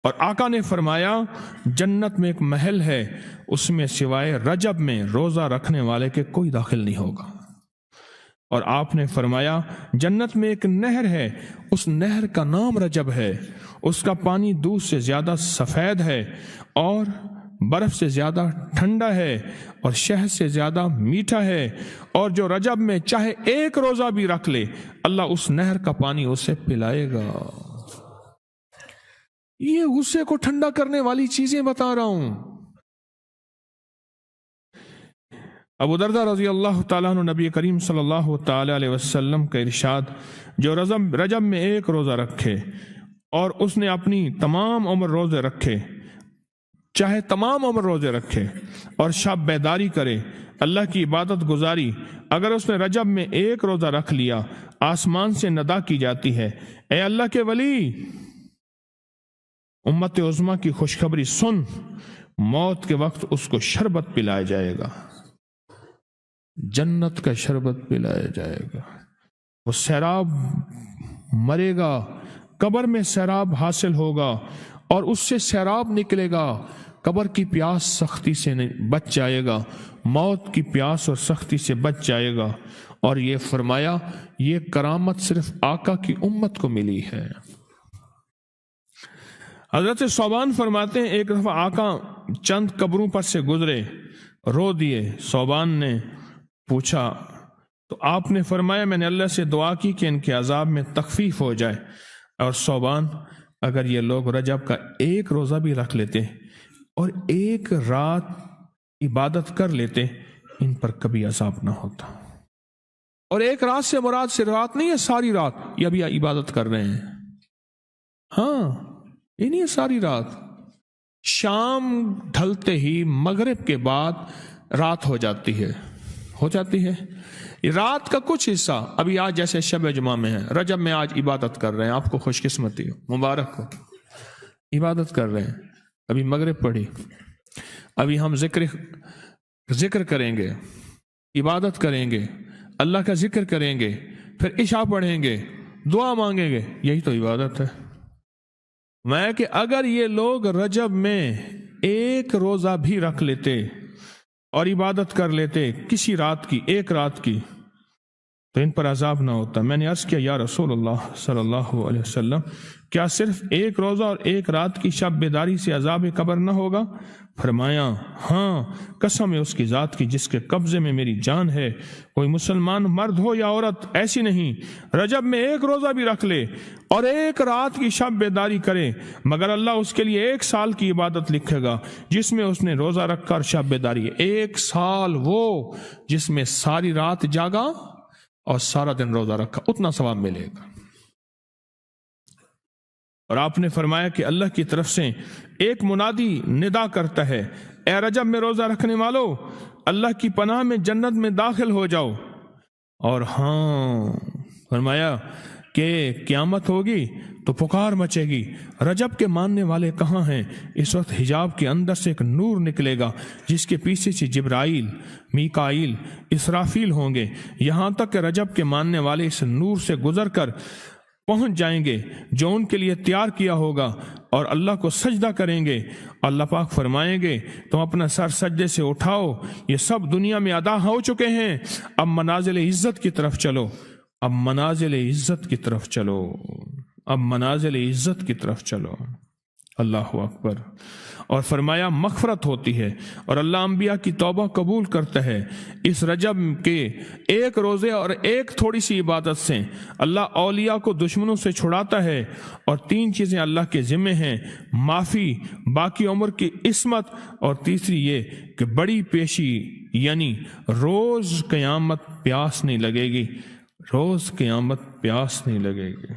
اور آقا نے فرمایا جنت میں ایک محل ہے، اس میں سوائے رجب میں روزہ رکھنے والے کے کوئی داخل نہیں ہوگا۔ اور آپ نے فرمایا جنت میں ایک نہر ہے، اس نہر کا نام رجب ہے، اس کا پانی دودھ سے زیادہ سفید ہے اور برف سے زیادہ ٹھنڈا ہے اور شہد سے زیادہ میٹھا ہے، اور جو رجب میں چاہے ایک روزہ بھی رکھ لے اللہ اس نہر کا پانی اسے پلائے گا۔ یہ غصے کو ٹھنڈا کرنے والی چیزیں بتا رہا ہوں۔ ابو درداء رضی اللہ تعالیٰ عنہ نبی کریم صلی اللہ تعالیٰ علیہ وسلم کا ارشاد، جو رجب میں ایک روزہ رکھے اور اس نے اپنی تمام عمر روزے رکھے، چاہے تمام عمر روزے رکھے اور شب بیداری کرے، اللہ کی عبادت گزاری، اگر اس نے رجب میں ایک روزہ رکھ لیا آسمان سے ندا کی جاتی ہے، اے اللہ کے ولی، امت عظمیٰ کی خوشخبری سن، موت کے وقت اس کو شربت پلایا جائے گا، جنت کا شربت پلایا جائے گا، وہ سیراب مرے گا، قبر میں سیراب حاصل ہوگا اور اس سے سیراب نکلے گا، قبر کی پیاس سختی سے بچ جائے گا، موت کی پیاس اور سختی سے بچ جائے گا۔ اور یہ فرمایا یہ کرامت صرف آقا کی امت کو ملی ہے۔ حضرت ثوبان فرماتے ہیں ایک دفعہ آقا چند قبروں پر سے گزرے، رو دیے۔ ثوبان نے پوچھا تو آپ نے فرمایا میں نے اللہ سے دعا کی کہ ان کے عذاب میں تخفیف ہو جائے، اور ثوبان اگر یہ لوگ رجب کا ایک روزہ بھی رکھ لیتے اور ایک رات عبادت کر لیتے ان پر کبھی عذاب نہ ہوتا۔ اور ایک رات سے مراد صرف رات نہیں ہے، ساری رات یہ ابھی عبادت کر رہے ہیں، ہاں یہ نہیں ہے ساری رات، شام ڈھلتے ہی مغرب کے بعد رات ہو جاتی ہے رات کا کچھ حصہ، ابھی آج جیسے شب جمعہ میں ہے، رجب میں آج عبادت کر رہے ہیں، آپ کو خوش قسمتی ہو، مبارک ہو، عبادت کر رہے ہیں، ابھی مغرب پڑھی، ابھی ہم ذکر کریں گے، عبادت کریں گے، اللہ کا ذکر کریں گے، پھر عشاء پڑھیں گے، دعا مانگیں گے، یہی تو عبادت ہے۔ میں کہ اگر یہ لوگ رجب میں ایک روزہ بھی رکھ لیتے اور عبادت کر لیتے کسی رات کی، ایک رات کی، تو ان پر عذاب نہ ہوتا۔ میں نے عرض کیا یا رسول اللہ صلی اللہ علیہ وسلم، کیا صرف ایک روزہ اور ایک رات کی شب بیداری سے عذاب قبر نہ ہوگا؟ فرمایا ہاں، قسم ہے اس کی ذات کی جس کے قبضے میں میری جان ہے، کوئی مسلمان مرد ہو یا عورت ایسی نہیں رجب میں ایک روزہ بھی رکھ لے اور ایک رات کی شب بیداری کرے مگر اللہ اس کے لیے 1 سال کی عبادت لکھے گا جس میں اس نے روزہ رکھا اور شب بیداری، 1 سال وہ جس میں ساری رات جاگا اور سارا دن روزہ رکھا، اتنا ثواب ملے گا۔ اور آپ نے فرمایا کہ اللہ کی طرف سے ایک منادی ندا کرتا ہے، اے رجب میں روزہ رکھنے والو، اللہ کی پناہ میں جنت میں داخل ہو جاؤ۔ اور ہاں فرمایا کہ قیامت ہوگی تو پکار مچے گی، رجب کے ماننے والے کہاں ہیں؟ اس وقت حجاب کے اندر سے ایک نور نکلے گا جس کے پیچھے سے جبرائیل، میکائیل، اسرافیل ہوں گے، یہاں تک کہ رجب کے ماننے والے اس نور سے گزر کر پہنچ جائیں گے جو ان کے لیے تیار کیا ہوگا اور اللہ کو سجدہ کریں گے۔ اللہ پاک فرمائیں گے تم اپنا سر سجدے سے اٹھاؤ، یہ سب دنیا میں ادا ہو چکے ہیں، اب منازل عزت کی طرف چلو، اب منازل عزت کی طرف چلو، اب منازل عزت کی طرف چلو۔ اللہ اکبر۔ اور فرمایا مغفرت ہوتی ہے اور اللہ انبیاء کی توبہ قبول کرتا ہے۔ اس رجب کے ایک روزے اور ایک تھوڑی سی عبادت سے اللہ اولیاء کو دشمنوں سے چھڑاتا ہے، اور 3 چیزیں اللہ کے ذمہ ہیں، معافی، باقی عمر کی عصمت، اور تیسری یہ کہ بڑی پیشی، یعنی روز قیامت پیاس نہیں لگے گی، روز قیامت پیاس نہیں لگے گی۔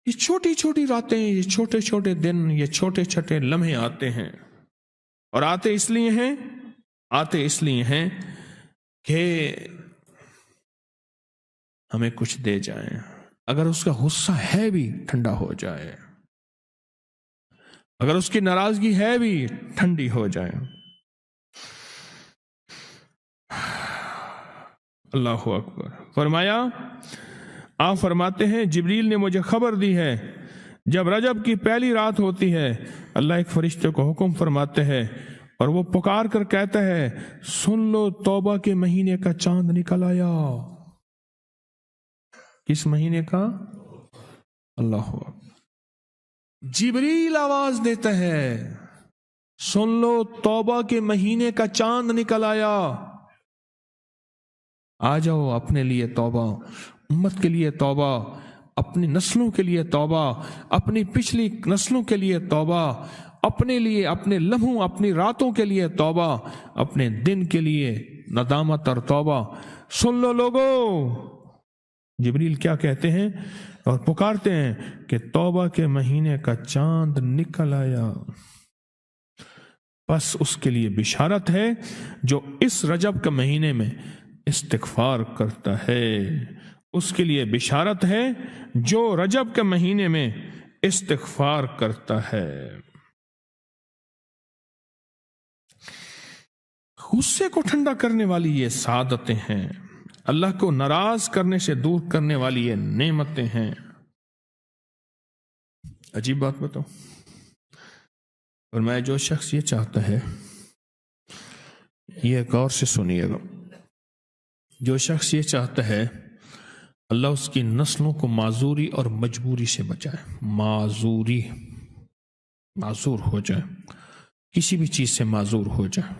یہ چھوٹی چھوٹی راتیں، یہ چھوٹے چھوٹے دن، یہ چھوٹے چھوٹے لمحے آتے ہیں، اور آتے اس لیے ہیں کہ ہمیں کچھ دے جائیں، اگر اس کا غصہ ہے بھی ٹھنڈا ہو جائے، اگر اس کی ناراضگی ہے بھی ٹھنڈی ہو جائے۔ اللہ اکبر۔ فرمایا، آپ فرماتے ہیں جبریل نے مجھے خبر دی ہے جب رجب کی پہلی رات ہوتی ہے اللہ ایک فرشتے کو حکم فرماتے ہیں اور وہ پکار کر کہتا ہے سن لو توبہ کے مہینے کا چاند نکل آیا۔ کس مہینے کا؟ اللہ اکبر۔ جبریل آواز دیتا ہے سن لو توبہ کے مہینے کا چاند نکل آیا، آ جاؤ اپنے لیے توبہ، امت کے لیے توبہ، اپنی نسلوں کے لیے توبہ، اپنی پچھلی نسلوں کے لیے توبہ، اپنے لیے، اپنے لمحوں، اپنی راتوں کے لیے توبہ، اپنے دن کے لیے ندامت اور توبہ۔ سن لو لوگو، جبریل کیا کہتے ہیں اور پکارتے ہیں کہ توبہ کے مہینے کا چاند نکل آیا۔ بس اس کے لیے بشارت ہے جو اس رجب کے مہینے میں استغفار کرتا ہے، اس کے لیے بشارت ہے جو رجب کے مہینے میں استغفار کرتا ہے۔ غصے کو ٹھنڈا کرنے والی یہ سعادتیں ہیں، اللہ کو ناراض کرنے سے دور کرنے والی یہ نعمتیں ہیں۔ عجیب بات بتاؤ، اور میں جو شخص یہ چاہتا ہے، یہ غور سے سنیے گا، جو شخص یہ چاہتا ہے اللہ اس کی نسلوں کو معذوری اور مجبوری سے بچائے، معذور ہو جائے، کسی بھی چیز سے معذور ہو جائے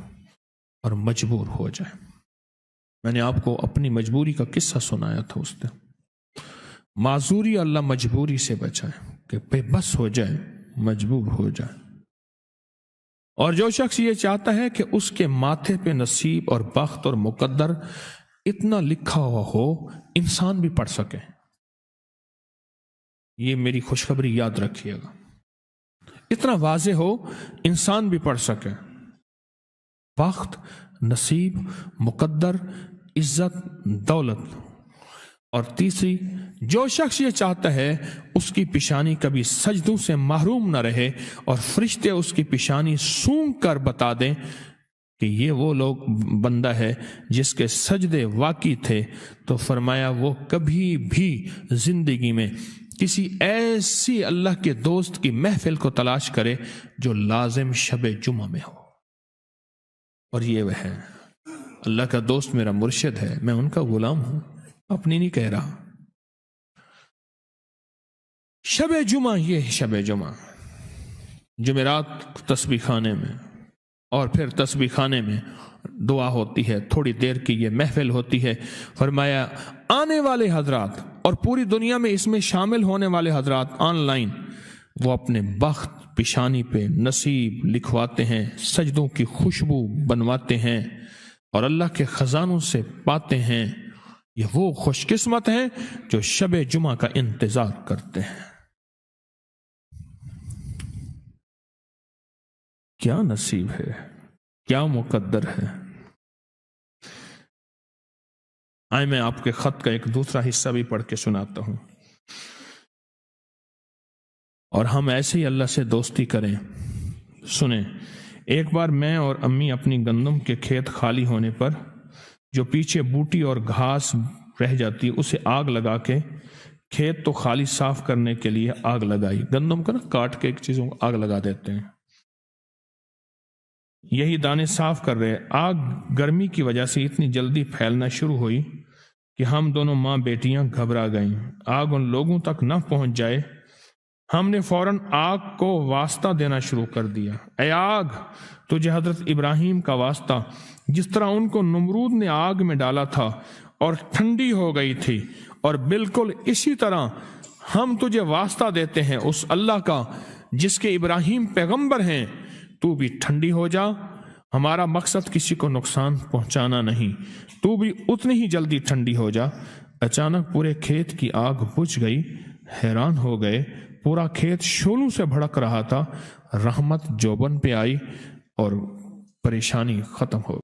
اور مجبور ہو جائے۔ میں نے آپ کو اپنی مجبوری کا قصہ سنایا تھا، اس نے معذوری اللہ مجبوری سے بچائے کہ بے بس ہو جائے، مجبور ہو جائے۔ اور جو شخص یہ چاہتا ہے کہ اس کے ماتھے پہ نصیب اور بخت اور مقدر اتنا لکھا ہوا ہو انسان بھی پڑھ سکے، یہ میری خوشخبری یاد رکھیے گا، اتنا واضح ہو انسان بھی پڑھ سکے، بخت، نصیب، مقدر، عزت، دولت۔ اور تیسری، جو شخص یہ چاہتا ہے اس کی پیشانی کبھی سجدوں سے محروم نہ رہے اور فرشتے اس کی پیشانی سونگ کر بتا دیں کہ یہ وہ لوگ بندہ ہے جس کے سجدے واقعی تھے، تو فرمایا وہ کبھی بھی زندگی میں کسی ایسی اللہ کے دوست کی محفل کو تلاش کرے جو لازم شب جمعہ میں ہو۔ اور یہ وہ ہے، اللہ کا دوست میرا مرشد ہے، میں ان کا غلام ہوں، اپنی نہیں کہہ رہا۔ شب جمعہ، یہ شب جمعہ، جمعرات تسبیح خانے میں، اور پھر تسبیح خانے میں دعا ہوتی ہے، تھوڑی دیر کی یہ محفل ہوتی ہے۔ فرمایا آنے والے حضرات اور پوری دنیا میں اس میں شامل ہونے والے حضرات آن لائن، وہ اپنے بخت پیشانی پہ نصیب لکھواتے ہیں، سجدوں کی خوشبو بنواتے ہیں اور اللہ کے خزانوں سے پاتے ہیں۔ یہ وہ خوش قسمت ہیں جو شب جمعہ کا انتظار کرتے ہیں۔ کیا نصیب ہے، کیا مقدر ہے۔ آئے میں آپ کے خط کا ایک دوسرا حصہ بھی پڑھ کے سناتا ہوں، اور ہم ایسے ہی اللہ سے دوستی کریں۔ سنیں، ایک بار میں اور امی اپنی گندم کے کھیت خالی ہونے پر جو پیچھے بوٹی اور گھاس رہ جاتی اسے آگ لگا کے، کھیت تو خالی صاف کرنے کے لیے آگ لگائی، گندم کا نا کاٹ کے ایک چیزوں کو آگ لگا دیتے ہیں، یہی دانے صاف کر رہے۔ آگ گرمی کی وجہ سے اتنی جلدی پھیلنا شروع ہوئی کہ ہم دونوں ماں بیٹیاں گھبرا گئیں، آگ ان لوگوں تک نہ پہنچ جائے۔ ہم نے فوراً آگ کو واسطہ دینا شروع کر دیا، اے آگ تجھے حضرت ابراہیم کا واسطہ، جس طرح ان کو نمرود نے آگ میں ڈالا تھا اور ٹھنڈی ہو گئی تھی، اور بالکل اسی طرح ہم تجھے واسطہ دیتے ہیں اس اللہ کا جس کے ابراہیم پیغمبر ہیں، تو بھی ٹھنڈی ہو جا۔ ہمارا مقصد کسی کو نقصان پہنچانا نہیں، تو بھی اتنی ہی جلدی ٹھنڈی ہو جا۔ اچانک پورے کھیت کی آگ بجھ گئی، حیران ہو گئے، پورا کھیت شعلوں سے بھڑک رہا تھا۔ رحمت جوبن پہ آئی اور پریشانی ختم ہو گئی۔